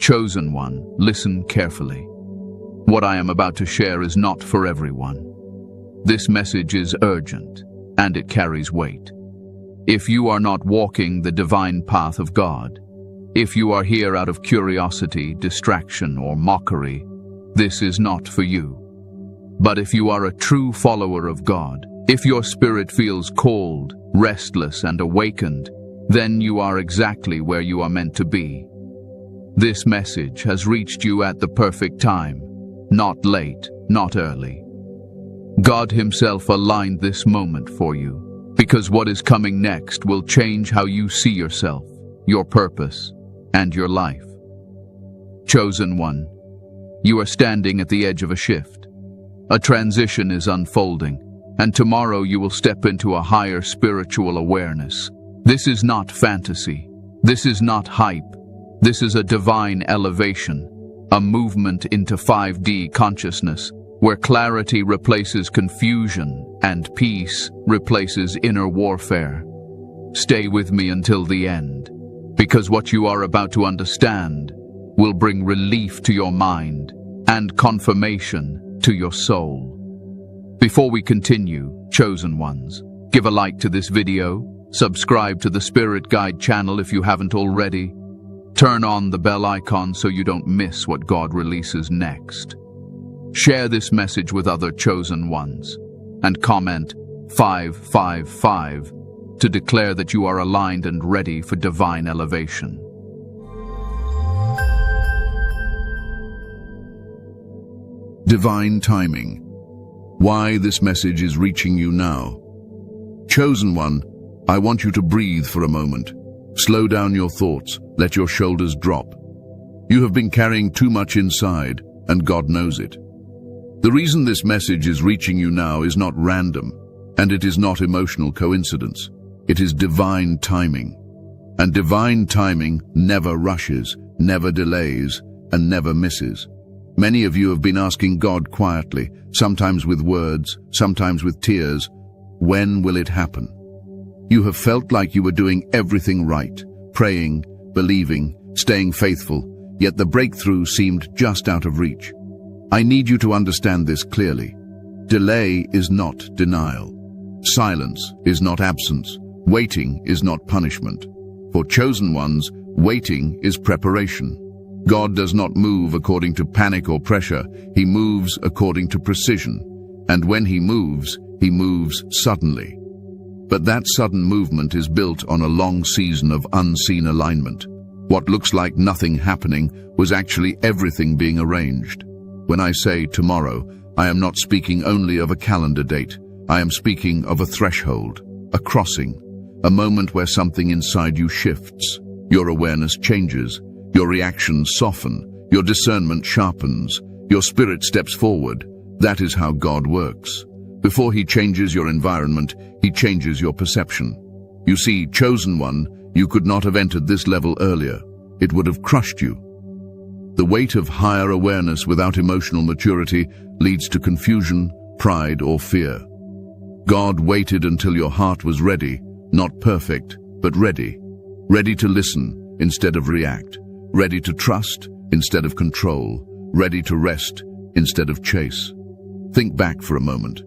Chosen one, listen carefully. What I am about to share is not for everyone. This message is urgent, and it carries weight. If you are not walking the divine path of God, if you are here out of curiosity, distraction, or mockery, this is not for you. But if you are a true follower of God, if your spirit feels cold, restless, and awakened, then you are exactly where you are meant to be. This message has reached you at the perfect time, not late, not early. God Himself aligned this moment for you, because what is coming next will change how you see yourself, your purpose, and your life. Chosen one, you are standing at the edge of a shift. A transition is unfolding, and tomorrow you will step into a higher spiritual awareness. This is not fantasy. This is not hype. This is a divine elevation, a movement into 5D consciousness, where clarity replaces confusion and peace replaces inner warfare. Stay with me until the end, because what you are about to understand will bring relief to your mind and confirmation to your soul. Before we continue, chosen ones, give a like to this video, subscribe to the Spirit Guide channel if you haven't already, turn on the bell icon so you don't miss what God releases next. Share this message with other chosen ones, and comment 555 to declare that you are aligned and ready for divine elevation. Divine timing. Why this message is reaching you now. Chosen one, I want you to breathe for a moment. Slow down your thoughts, let your shoulders drop. You have been carrying too much inside, and God knows it. The reason this message is reaching you now is not random, and it is not emotional coincidence. It is divine timing. And divine timing never rushes, never delays, and never misses. Many of you have been asking God quietly, sometimes with words, sometimes with tears, when will it happen? You have felt like you were doing everything right, praying, believing, staying faithful, yet the breakthrough seemed just out of reach. I need you to understand this clearly. Delay is not denial. Silence is not absence. Waiting is not punishment. For chosen ones, waiting is preparation. God does not move according to panic or pressure. He moves according to precision. And when He moves suddenly. But that sudden movement is built on a long season of unseen alignment. What looks like nothing happening was actually everything being arranged. When I say tomorrow, I am not speaking only of a calendar date. I am speaking of a threshold, a crossing, a moment where something inside you shifts. Your awareness changes, your reactions soften, your discernment sharpens, your spirit steps forward. That is how God works. Before He changes your environment, He changes your perception. You see, chosen one, you could not have entered this level earlier. It would have crushed you. The weight of higher awareness without emotional maturity leads to confusion, pride, or fear. God waited until your heart was ready, not perfect, but ready. Ready to listen instead of react. Ready to trust instead of control. Ready to rest instead of chase. Think back for a moment.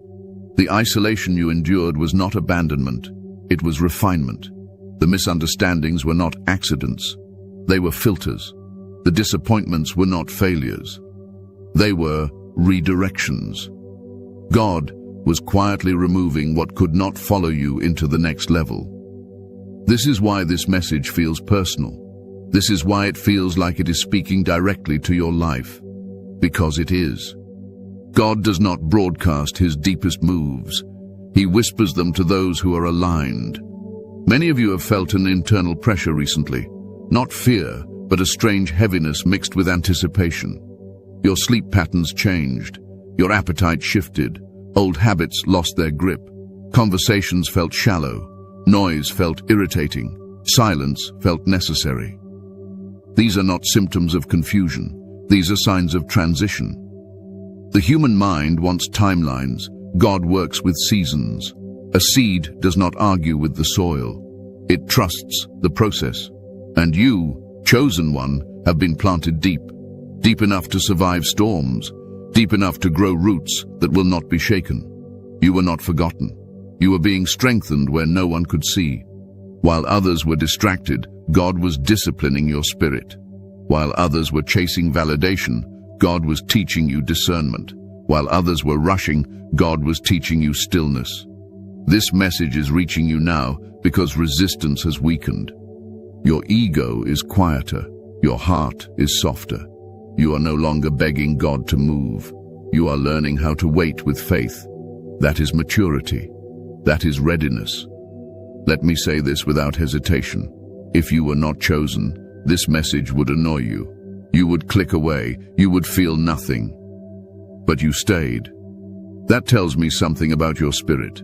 The isolation you endured was not abandonment, it was refinement. The misunderstandings were not accidents, they were filters. The disappointments were not failures, they were redirections. God was quietly removing what could not follow you into the next level. This is why this message feels personal. This is why it feels like it is speaking directly to your life. Because it is. God does not broadcast His deepest moves. He whispers them to those who are aligned. Many of you have felt an internal pressure recently. Not fear, but a strange heaviness mixed with anticipation. Your sleep patterns changed. Your appetite shifted. Old habits lost their grip. Conversations felt shallow. Noise felt irritating. Silence felt necessary. These are not symptoms of confusion. These are signs of transition. The human mind wants timelines. God works with seasons. A seed does not argue with the soil. It trusts the process. And you Chosen one have been planted deep, deep enough to survive storms, deep enough to grow roots that will not be shaken. You were not forgotten. You were being strengthened where no one could see. While others were distracted, God was disciplining your spirit. While others were chasing validation, God was teaching you discernment. While others were rushing, God was teaching you stillness. This message is reaching you now because resistance has weakened. Your ego is quieter. Your heart is softer. You are no longer begging God to move. You are learning how to wait with faith. That is maturity. That is readiness. Let me say this without hesitation. If you were not chosen, this message would annoy you. You would click away. You would feel nothing. But you stayed. That tells me something about your spirit.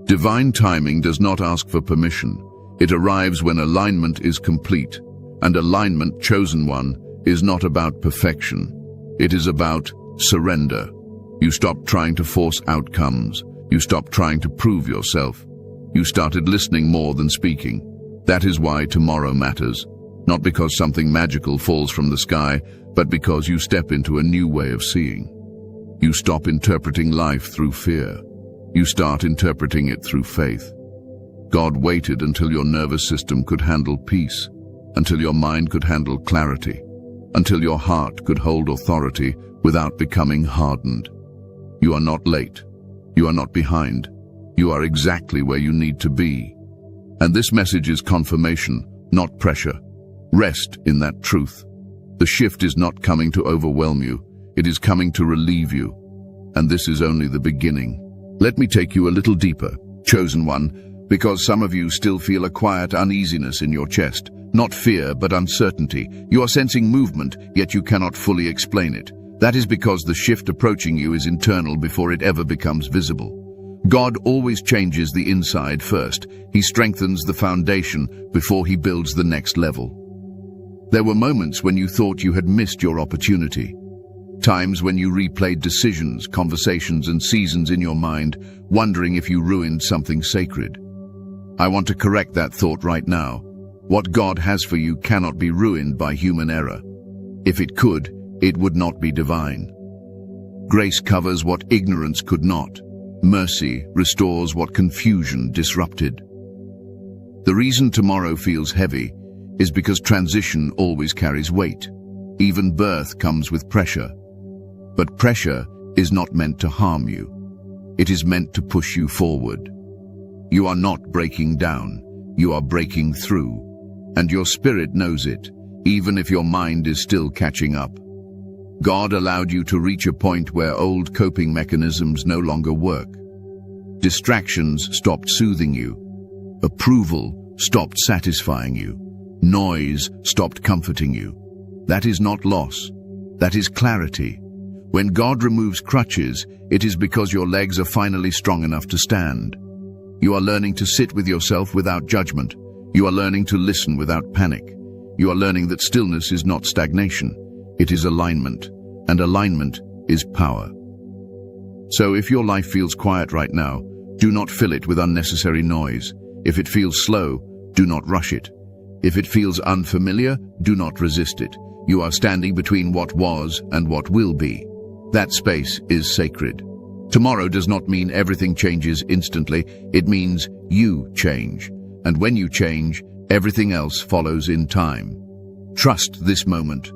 Divine timing does not ask for permission. It arrives when alignment is complete. And alignment, chosen one, is not about perfection. It is about surrender. You stopped trying to force outcomes. You stopped trying to prove yourself. You started listening more than speaking. That is why tomorrow matters. Not because something magical falls from the sky, but because you step into a new way of seeing. You stop interpreting life through fear. You start interpreting it through faith. God waited until your nervous system could handle peace, until your mind could handle clarity, until your heart could hold authority without becoming hardened. You are not late. You are not behind. You are exactly where you need to be. And this message is confirmation, not pressure. Rest in that truth. The shift is not coming to overwhelm you. It is coming to relieve you. And this is only the beginning. Let me take you a little deeper, chosen one, because some of you still feel a quiet uneasiness in your chest. Not fear, but uncertainty. You are sensing movement, yet you cannot fully explain it. That is because the shift approaching you is internal before it ever becomes visible. God always changes the inside first. He strengthens the foundation before he builds the next level. There were moments when you thought you had missed your opportunity. Times when you replayed decisions, conversations, and seasons in your mind, wondering if you ruined something sacred. I want to correct that thought right now. What God has for you cannot be ruined by human error. If it could, it would not be divine. Grace covers what ignorance could not. Mercy restores what confusion disrupted. The reason tomorrow feels heavy is because transition always carries weight. Even birth comes with pressure. But pressure is not meant to harm you. It is meant to push you forward. You are not breaking down. You are breaking through. And your spirit knows it, even if your mind is still catching up. God allowed you to reach a point where old coping mechanisms no longer work. Distractions stopped soothing you. Approval stopped satisfying you. Noise stopped comforting you. That is not loss. That is clarity. When God removes crutches, it is because your legs are finally strong enough to stand. You are learning to sit with yourself without judgment. You are learning to listen without panic. You are learning that stillness is not stagnation. It is alignment, and alignment is power. So if your life feels quiet right now, do not fill it with unnecessary noise. If it feels slow, do not rush it. If it feels unfamiliar, do not resist it. You are standing between what was and what will be. That space is sacred. Tomorrow does not mean everything changes instantly. It means you change. And when you change, everything else follows in time. Trust this moment.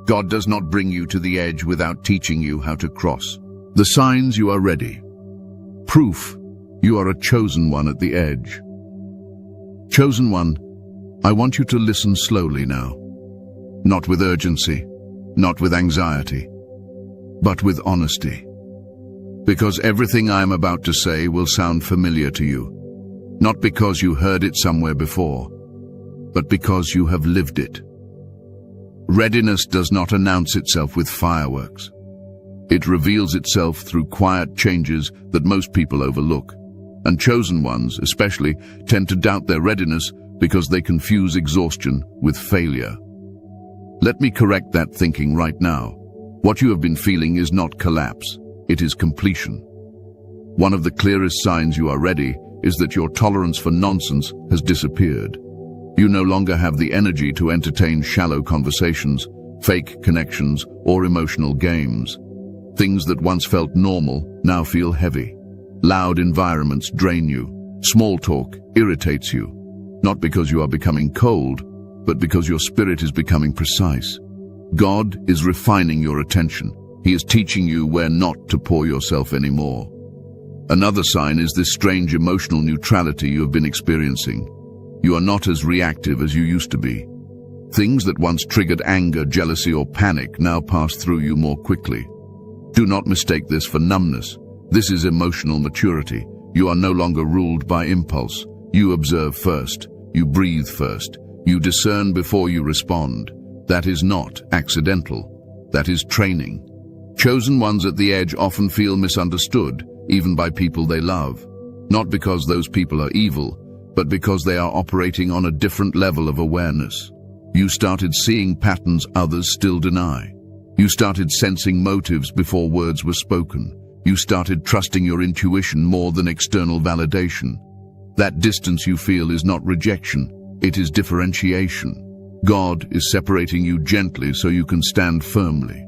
God does not bring you to the edge without teaching you how to cross. The signs you are ready. Proof you are a chosen one at the edge. Chosen one, I want you to listen slowly now. Not with urgency, not with anxiety, but with honesty. Because everything I am about to say will sound familiar to you. Not because you heard it somewhere before, but because you have lived it. Readiness does not announce itself with fireworks. It reveals itself through quiet changes that most people overlook. And chosen ones, especially, tend to doubt their readiness because they confuse exhaustion with failure. Let me correct that thinking right now. What you have been feeling is not collapse. It is completion. One of the clearest signs you are ready is that your tolerance for nonsense has disappeared. You no longer have the energy to entertain shallow conversations, fake connections, or emotional games. Things that once felt normal now feel heavy. Loud environments drain you. Small talk irritates you. Not because you are becoming cold, but because your spirit is becoming precise. God is refining your attention. He is teaching you where not to pour yourself anymore. Another sign is this strange emotional neutrality you have been experiencing. You are not as reactive as you used to be. Things that once triggered anger, jealousy, or panic now pass through you more quickly. Do not mistake this for numbness. This is emotional maturity. You are no longer ruled by impulse. You observe first. You breathe first. You discern before you respond. That is not accidental. That is training. Chosen ones at the edge often feel misunderstood, even by people they love. Not because those people are evil, but because they are operating on a different level of awareness. You started seeing patterns others still deny. You started sensing motives before words were spoken. You started trusting your intuition more than external validation. That distance you feel is not rejection, it is differentiation. God is separating you gently so you can stand firmly.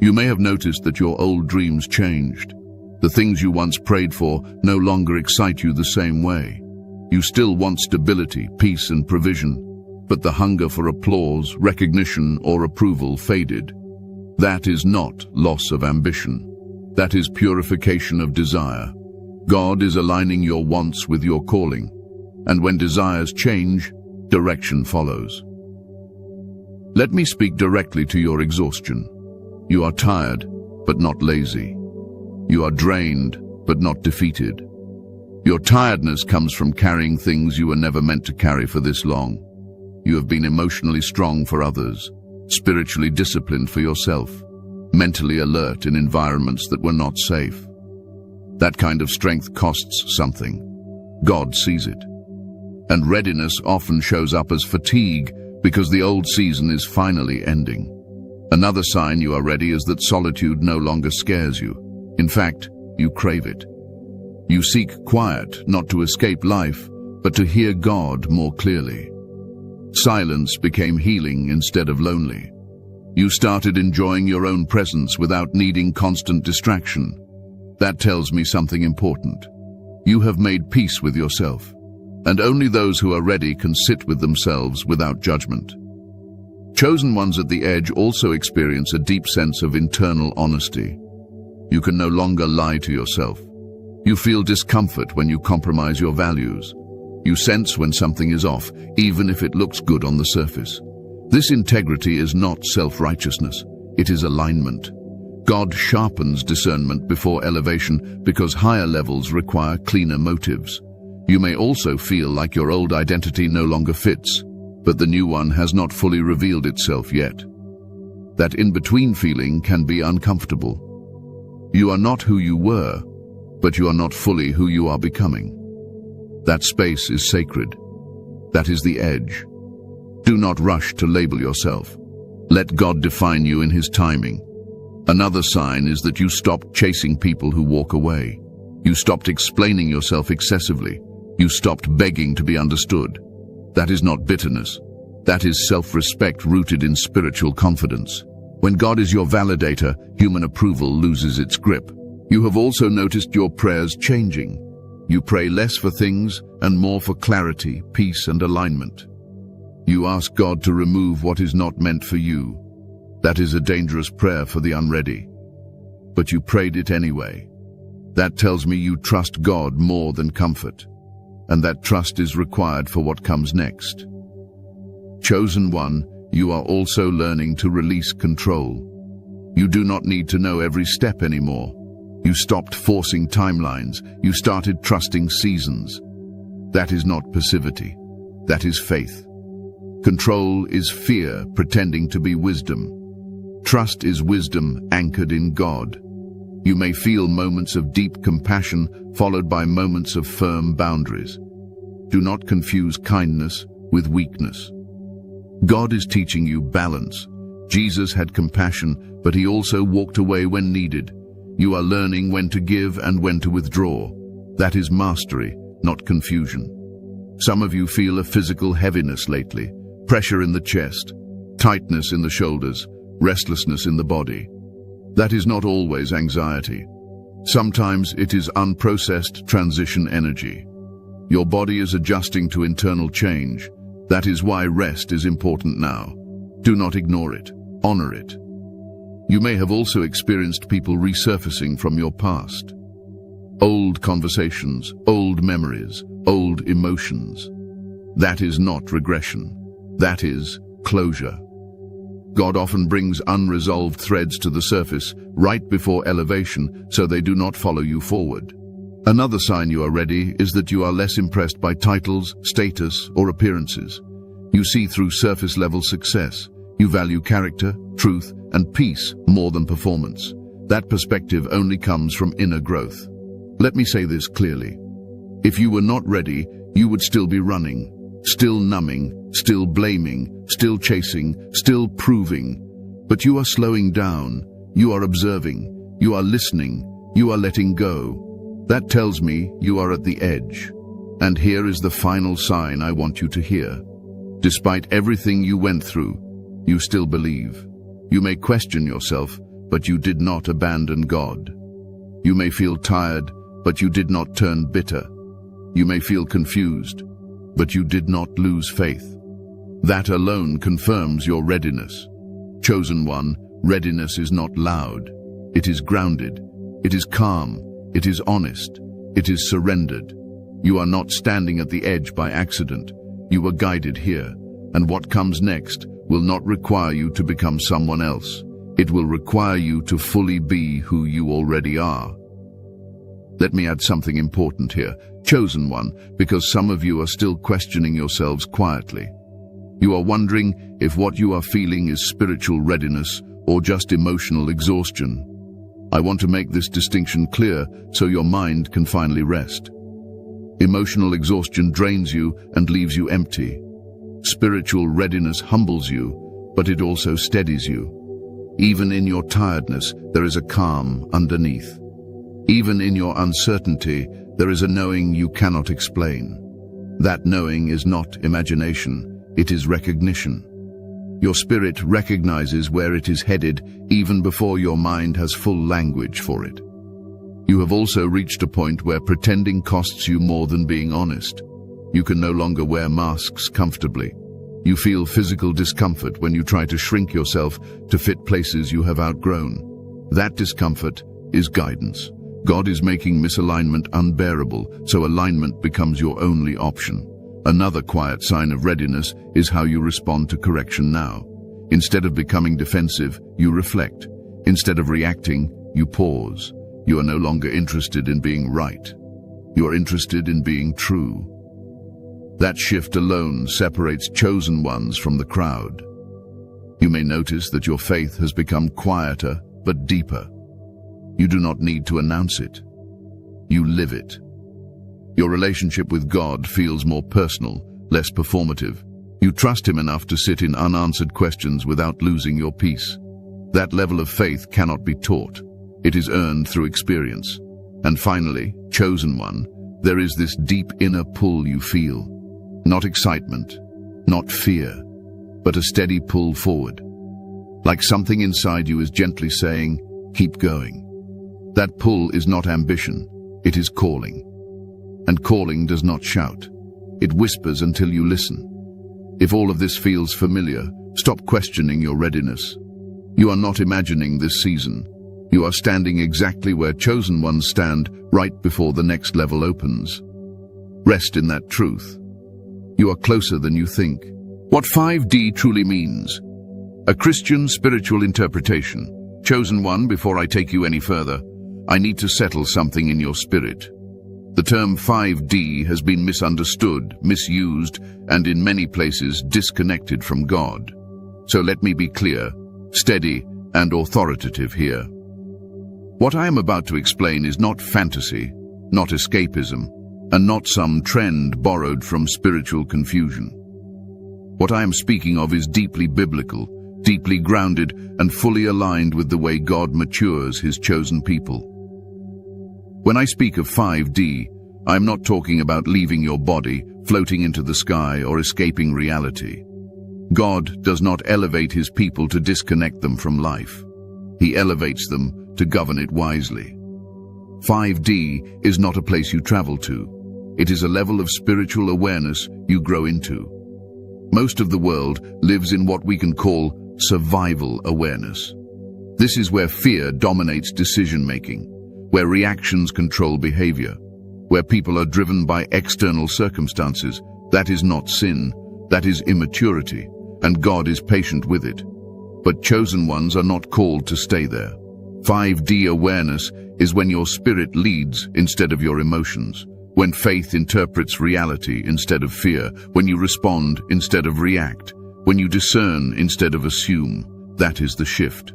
You may have noticed that your old dreams changed. The things you once prayed for no longer excite you the same way. You still want stability, peace, and provision, but the hunger for applause, recognition, or approval faded. That is not loss of ambition. That is purification of desire. God is aligning your wants with your calling, and when desires change, direction follows. Let me speak directly to your exhaustion. You are tired, but not lazy. You are drained, but not defeated. Your tiredness comes from carrying things you were never meant to carry for this long. You have been emotionally strong for others, spiritually disciplined for yourself, mentally alert in environments that were not safe. That kind of strength costs something. God sees it. And readiness often shows up as fatigue because the old season is finally ending. Another sign you are ready is that solitude no longer scares you. In fact, you crave it. You seek quiet, not to escape life, but to hear God more clearly. Silence became healing instead of lonely. You started enjoying your own presence without needing constant distraction. That tells me something important. You have made peace with yourself, and only those who are ready can sit with themselves without judgment. Chosen ones at the edge also experience a deep sense of internal honesty. You can no longer lie to yourself. You feel discomfort when you compromise your values. You sense when something is off, even if it looks good on the surface. This integrity is not self-righteousness, it is alignment. God sharpens discernment before elevation because higher levels require cleaner motives. You may also feel like your old identity no longer fits, but the new one has not fully revealed itself yet. That in-between feeling can be uncomfortable. You are not who you were, but you are not fully who you are becoming. That space is sacred. That is the edge. Do not rush to label yourself. Let God define you in His timing. Another sign is that you stopped chasing people who walk away. You stopped explaining yourself excessively. You stopped begging to be understood. That is not bitterness. That is self-respect rooted in spiritual confidence. When God is your validator, human approval loses its grip. You have also noticed your prayers changing. You pray less for things and more for clarity, peace, and alignment. You ask God to remove what is not meant for you. That is a dangerous prayer for the unready. But you prayed it anyway. That tells me you trust God more than comfort, and that trust is required for what comes next. Chosen one, you are also learning to release control. You do not need to know every step anymore. You stopped forcing timelines. You started trusting seasons. That is not passivity. That is faith. Control is fear pretending to be wisdom. Trust is wisdom anchored in God. You may feel moments of deep compassion followed by moments of firm boundaries. Do not confuse kindness with weakness. God is teaching you balance. Jesus had compassion, but He also walked away when needed. You are learning when to give and when to withdraw. That is mastery, not confusion. Some of you feel a physical heaviness lately, pressure in the chest, tightness in the shoulders, restlessness in the body. That is not always anxiety. Sometimes it is unprocessed transition energy. Your body is adjusting to internal change. That is why rest is important now. Do not ignore it. Honor it. You may have also experienced people resurfacing from your past. Old conversations, old memories, old emotions. That is not regression. That is closure. God often brings unresolved threads to the surface right before elevation so they do not follow you forward. Another sign you are ready is that you are less impressed by titles, status, or appearances. You see through surface-level success. You value character, truth, and peace more than performance. That perspective only comes from inner growth. Let me say this clearly. If you were not ready, you would still be running, still numbing, still blaming, still chasing, still proving. But you are slowing down, you are observing, you are listening, you are letting go. That tells me you are at the edge. And here is the final sign I want you to hear. Despite everything you went through, you still believe. You may question yourself, but you did not abandon God. You may feel tired, but you did not turn bitter. You may feel confused, but you did not lose faith. That alone confirms your readiness. Chosen one, readiness is not loud. It is grounded. It is calm. It is honest. It is surrendered. You are not standing at the edge by accident. You were guided here, and what comes next will not require you to become someone else. It will require you to fully be who you already are. Let me add something important here, chosen one, because some of you are still questioning yourselves quietly. You are wondering if what you are feeling is spiritual readiness or just emotional exhaustion. I want to make this distinction clear so your mind can finally rest. Emotional exhaustion drains you and leaves you empty. Spiritual readiness humbles you, but it also steadies you. Even in your tiredness, there is a calm underneath. Even in your uncertainty, there is a knowing you cannot explain. That knowing is not imagination, it is recognition. Your spirit recognizes where it is headed even before your mind has full language for it. You have also reached a point where pretending costs you more than being honest. You can no longer wear masks comfortably. You feel physical discomfort when you try to shrink yourself to fit places you have outgrown. That discomfort is guidance. God is making misalignment unbearable, so alignment becomes your only option. Another quiet sign of readiness is how you respond to correction now. Instead of becoming defensive, you reflect. Instead of reacting, you pause. You are no longer interested in being right. You are interested in being true. That shift alone separates chosen ones from the crowd. You may notice that your faith has become quieter but deeper. You do not need to announce it. You live it. Your relationship with God feels more personal, less performative. You trust Him enough to sit in unanswered questions without losing your peace. That level of faith cannot be taught. It is earned through experience. And finally, chosen one, there is this deep inner pull you feel. Not excitement, not fear, but a steady pull forward. Like something inside you is gently saying, keep going. That pull is not ambition, it is calling. And calling does not shout. It whispers until you listen. If all of this feels familiar, stop questioning your readiness. You are not imagining this season. You are standing exactly where chosen ones stand right before the next level opens. Rest in that truth. You are closer than you think. What 5D truly means. A Christian spiritual interpretation. Chosen one, before I take you any further, I need to settle something in your spirit. The term 5D has been misunderstood, misused, and in many places disconnected from God. So let me be clear, steady, and authoritative here. What I am about to explain is not fantasy, not escapism, and not some trend borrowed from spiritual confusion. What I am speaking of is deeply biblical, deeply grounded, and fully aligned with the way God matures His chosen people. When I speak of 5D, I am not talking about leaving your body, floating into the sky, or escaping reality. God does not elevate his people to disconnect them from life. He elevates them to govern it wisely. 5D is not a place you travel to. It is a level of spiritual awareness you grow into. Most of the world lives in what we can call survival awareness. This is where fear dominates decision-making, where reactions control behavior, where people are driven by external circumstances. That is not sin, that is immaturity, and God is patient with it. But chosen ones are not called to stay there. 5D awareness is when your spirit leads instead of your emotions, when faith interprets reality instead of fear, when you respond instead of react, when you discern instead of assume. That is the shift.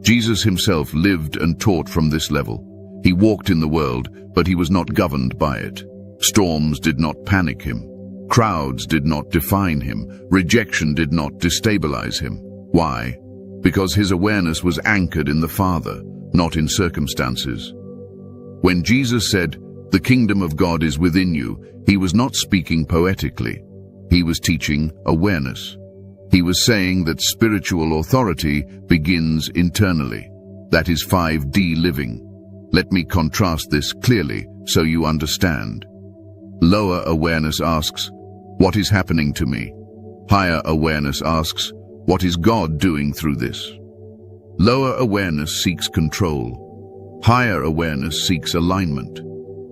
Jesus himself lived and taught from this level. He walked in the world, but he was not governed by it. Storms did not panic him. Crowds did not define him. Rejection did not destabilize him. Why? Because his awareness was anchored in the Father, not in circumstances. When Jesus said, "The kingdom of God is within you," he was not speaking poetically. He was teaching awareness. He was saying that spiritual authority begins internally. That is 5D living. Let me contrast this clearly so you understand. Lower awareness asks, "What is happening to me?" Higher awareness asks, "What is God doing through this?" Lower awareness seeks control. Higher awareness seeks alignment.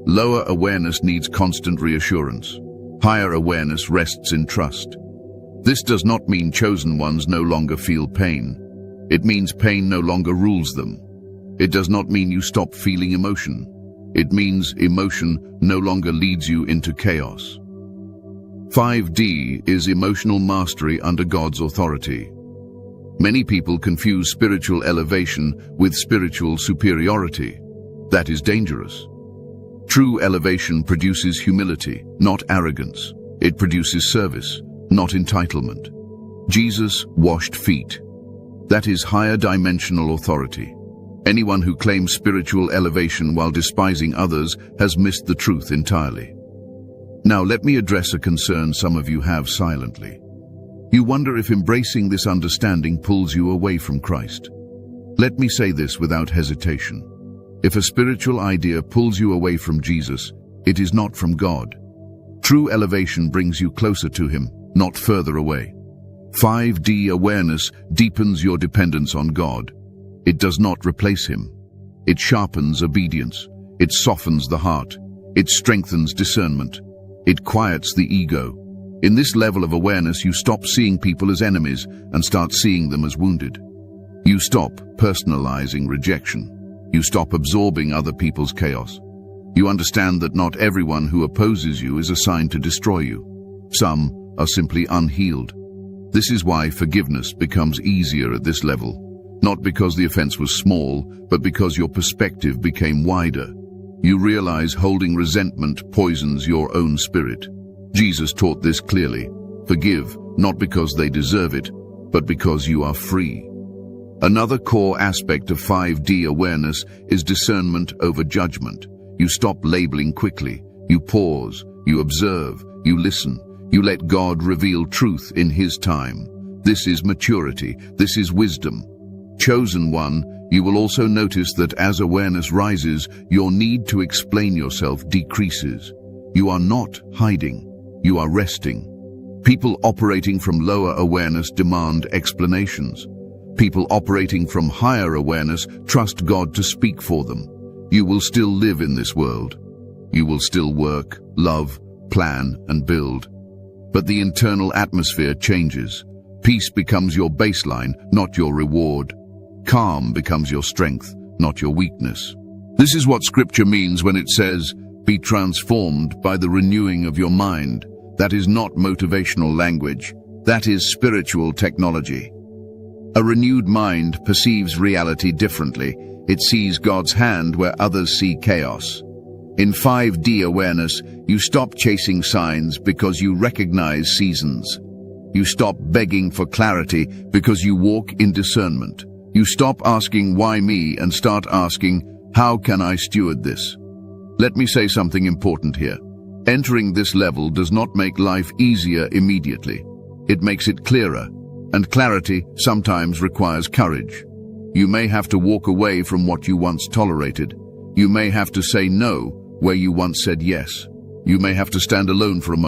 Lower awareness needs constant reassurance. Higher awareness rests in trust. This does not mean chosen ones no longer feel pain. It means pain no longer rules them. It does not mean you stop feeling emotion. It means emotion no longer leads you into chaos. 5D is emotional mastery under God's authority. Many people confuse spiritual elevation with spiritual superiority. That is dangerous. True elevation produces humility, not arrogance. It produces service, not entitlement. Jesus washed feet. That is higher dimensional authority. Anyone who claims spiritual elevation while despising others has missed the truth entirely. Now let me address a concern some of you have silently. You wonder if embracing this understanding pulls you away from Christ. Let me say this without hesitation. If a spiritual idea pulls you away from Jesus, it is not from God. True elevation brings you closer to him, not further away. 5D awareness deepens your dependence on God. It does not replace him. It sharpens obedience. It softens the heart. It strengthens discernment. It quiets the ego. In this level of awareness, you stop seeing people as enemies and start seeing them as wounded. You stop personalizing rejection. You stop absorbing other people's chaos. You understand that not everyone who opposes you is assigned to destroy you. Some are simply unhealed. This is why forgiveness becomes easier at this level. Not because the offense was small, but because your perspective became wider. You realize holding resentment poisons your own spirit. Jesus taught this clearly. Forgive, not because they deserve it, but because you are free. Another core aspect of 5D awareness is discernment over judgment. You stop labeling quickly. You pause. You observe. You listen. You let God reveal truth in his time. This is maturity. This is wisdom. Chosen one, you will also notice that as awareness rises, your need to explain yourself decreases. You are not hiding. You are resting. People operating from lower awareness demand explanations. People operating from higher awareness trust God to speak for them. You will still live in this world. You will still work, love, plan, and build. But the internal atmosphere changes. Peace becomes your baseline, not your reward. Calm becomes your strength, not your weakness. This is what Scripture means when it says, "Be transformed by the renewing of your mind." That is not motivational language. That is spiritual technology. A renewed mind perceives reality differently. It sees God's hand where others see chaos. In 5D awareness, you stop chasing signs because you recognize seasons. You stop begging for clarity because you walk in discernment. You stop asking, "Why me?" and start asking, "How can I steward this?" Let me say something important here. Entering this level does not make life easier immediately. It makes it clearer, and clarity sometimes requires courage. You may have to walk away from what you once tolerated. You may have to say no where you once said yes. You may have to stand alone for a moment.